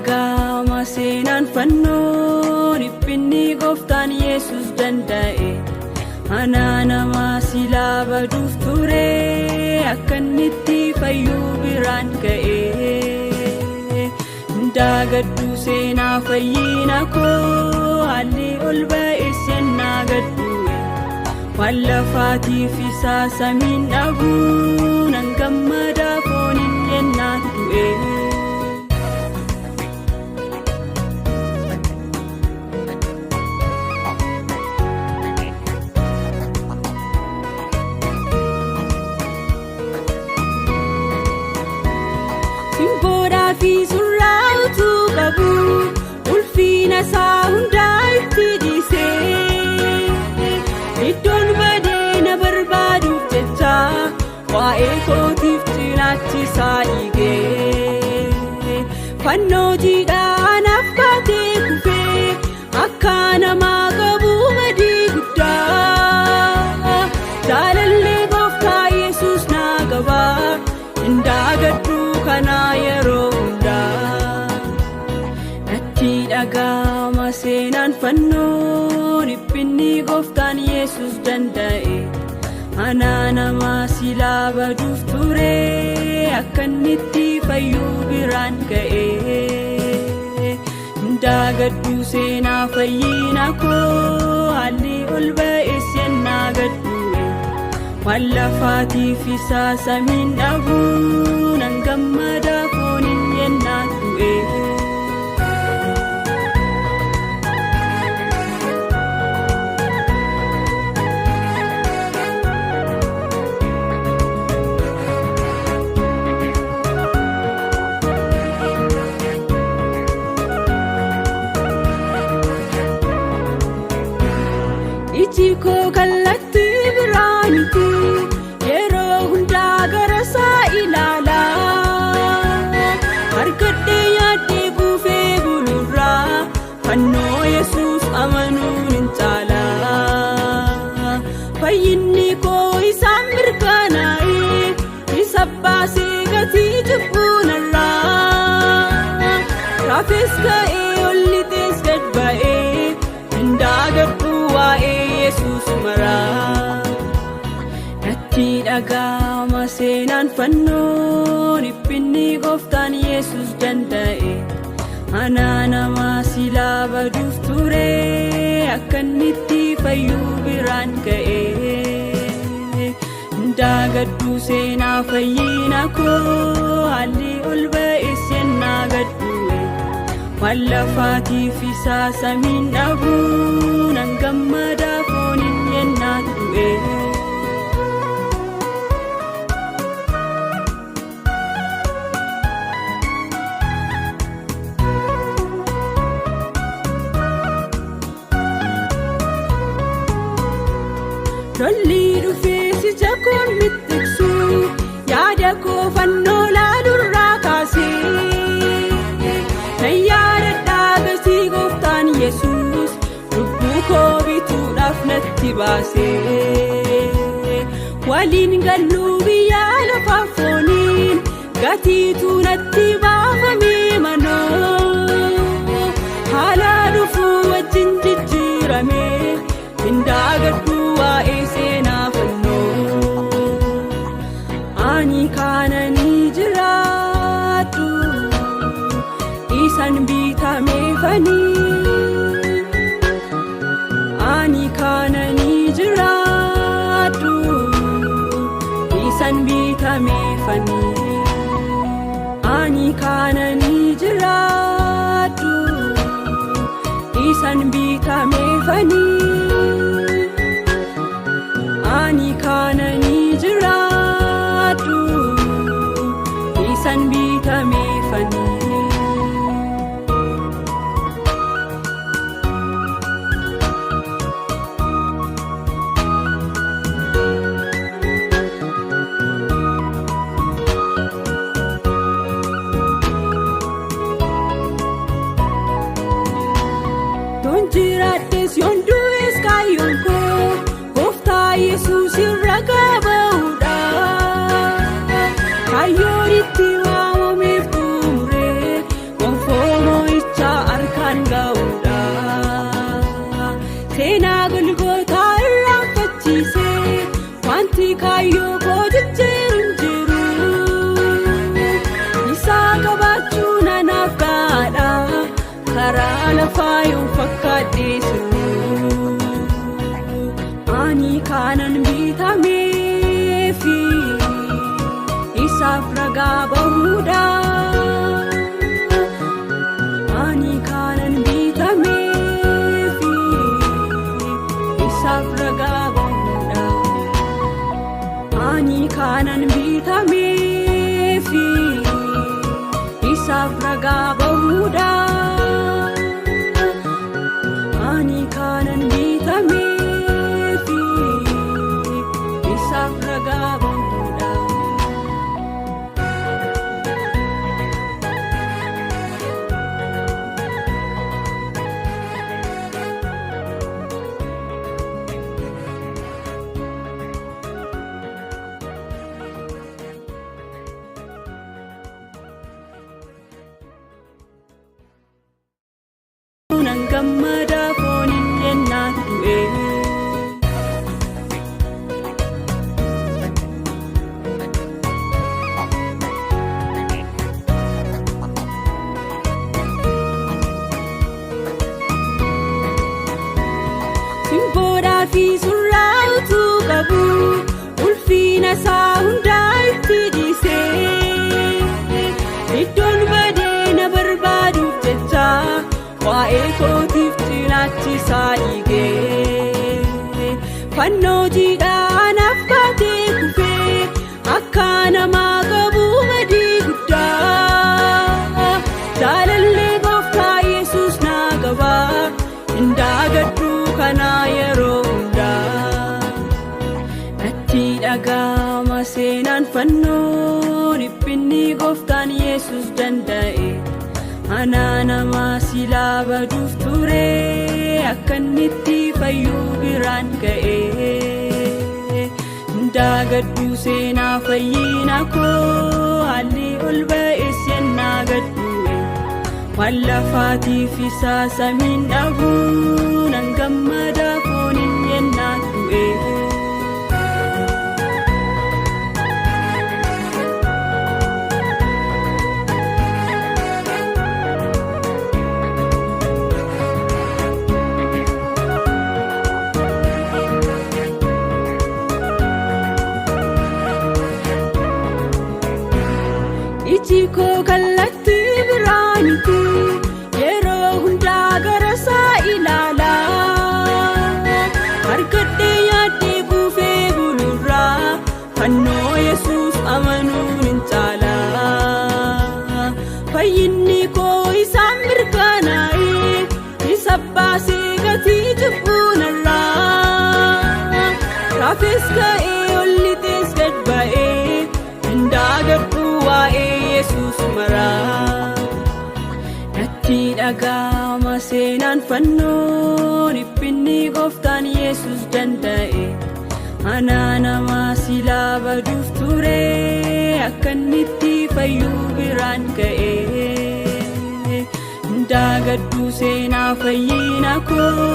dhaga'ama seenaan fannoo dhiphinni gooftaan Yesuus danda'e. Ana nama silaa baduuf ture akka inni itti fayyuu biraan ga'e. Daagaddu seenaa fayyina koo haalli ol ba'es yennaa gaddu. Waan lafaatiif isaa samiin dhabuu nan gammada fooniin yennaa du'e. Simboodhaa fi surraa utuu qabu ulfina isaa hundaa itti dhiisee. Iddoon badee na barbaaduuf jecha waa'ee kootiif cinaachi isaa dhiigee. Fannoo jiidhaa naaf baatee kufee akka namaa qabu badii guddaa. Jaalallee gooftaa Yesuus naa qabaa hin daagaddu kana yeroo hundaa. Natti dhaga'ama seenaan fannoo dhiphinni gooftaan Yesuus danda'e. Ana nama silaa baduuf ture akka inni itti fayyuu biraan ga'e. Daagaddu seenaa fayyina koo haalli ol ba'es yennaa gaddu. Waan lafaatiif isaa samiin dhabuu nan gammada fooniin yennaa du'e. Iji koo kallattii biraanitti yeroo hundaa gara isaa ilaalaa. Argadhee yaaddee buufee bulurraa fannoo Yesuus amanuun hin caalaa. Fayyinni koo isaan mirkanaa'ee isa baasee gatii jibbuu narraa. Raafes ka'ee ol lixees gad ba'ee hin daagaddu waa'ee Yesuus maraa. Natti dhaga'ama seenaan fannoo dhiphinni gooftaan Yesuus danda'e. Ana nama silaa baduuf ture akka inni itti fayyuu biraan ga'e. Daagaddu seenaa fayyina koo haalli ol ba'es yennaa gaddu. Waan lafaatiif isaa samiin dhabuu nan gammada fooniin yennaa du'e. Lolli dhufee sicha koon mittiksu yaada koo fannoo laalurraa kaasee. Yesuus lubbuu koo bituudhaaf natti baasee. Waliin galluu biyya lafaa fooniin gatiitu natti baafamee manoo. Haala dhufuu wajjin jijjiiramee hin daagaddu waa'ee seenaa fannoo. Ani kaananii jiraadhu isaan bitamee fanii. Ani kaananii jiraadhu isaan bitamee fanii. Ani kaananii jiraadhu isaan bitamee fanii. Ani kaananii jiraadhu isaan bitamee fanii. galmaan ga'uudha. Seenaa Golgootaa irraanfachiisee wanti kaayyoo koo jijjiiru hin jiru. Isaa qabaachuun anaaf gaadha karaa lafaa yoo fakkaadhee sirnu. Ani kaanan bitameefi isaaf ragaa bahuudha. Ani kaanan bitameefi isaaf ragaa bahuudha. Ani kaanan bitameefi isaaf ragaa bahuudha. Ani kaanan bitameefi isaaf ragaa bahuudha. Nan gammada fooniin yennaan du'e. Simboodhaa fi surraa utuu qabu ulfina isaa hundaa itti dhiisee iddoon badee na barbaaduuf jecha waa'ee kootiif cinaachisaa dhiigee fannoo jiidhaanaaf baatee kufee akka namaa qabu badii guddaa. Jaalallee gooftaa Yesuus naa qabaa hin daagadhu kanaa yeroo hundaa. Natti dhaga'ama seenaan fannoo dhiphinni gooftaan Yesuus danda'e. Ana nama silaa baduuf ture akka inni itti fayyuu biraan ga'e. Daagadhu seenaa fayyina koo haalli ol ba'es yennaa gaddu'e. Waan lafaatiif isaa samiin dhabuu nan gammada fooniin yennaa du'e. Iji koo kallattii biraanitu yeroo hundaa gara isaa ilaala. Harkadhee yaaddee buufee bulurraa fannoo Yesuus amanuun hin caala. Fayyinni koo isaan mirkanaa'ee isa baasee gatii jibbuu narraa. Raafes ka'ee ol lixees gad ba'ee hin daagadhu waa'ee Yesuus maraa. Natti dhaga'ama seenaan fannoo dhiphinni gooftaan Yesuus danda'e. Ana nama silaa baduuf ture akka inni itti fayyuu biraan ga'e. Daagadhu seenaa fayyina koo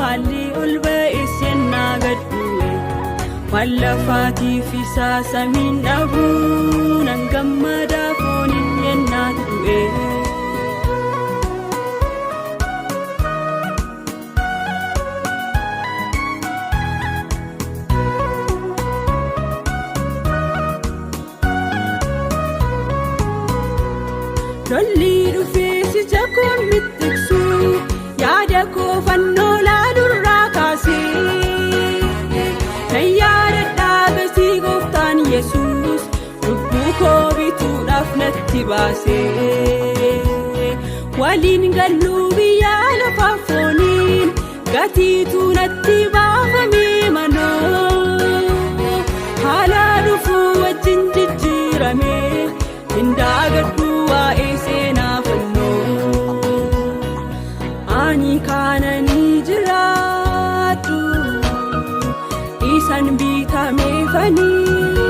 haalli ol ba'es yennaa gaddu'e. Waan lafaatiif isaa samiin dhabuu nan gammada fooniin yennaa du'e. Lolli dhufee si jakoon mittiksu yaada koo fannoo laalurraa kaasee. Nan yaadadhaa gatii gooftaan Yesuus lubbuu koo bituudhaaf natti baasee. Waliin galluu biyya lafaa fooniin gatiitu natti baafamee manoo. Haala dhufuu wajjin jijjiiramee hin daagadhu waa'ee seenaa fannoo. Ani kaananii jiraadhu isan bitamee fanii.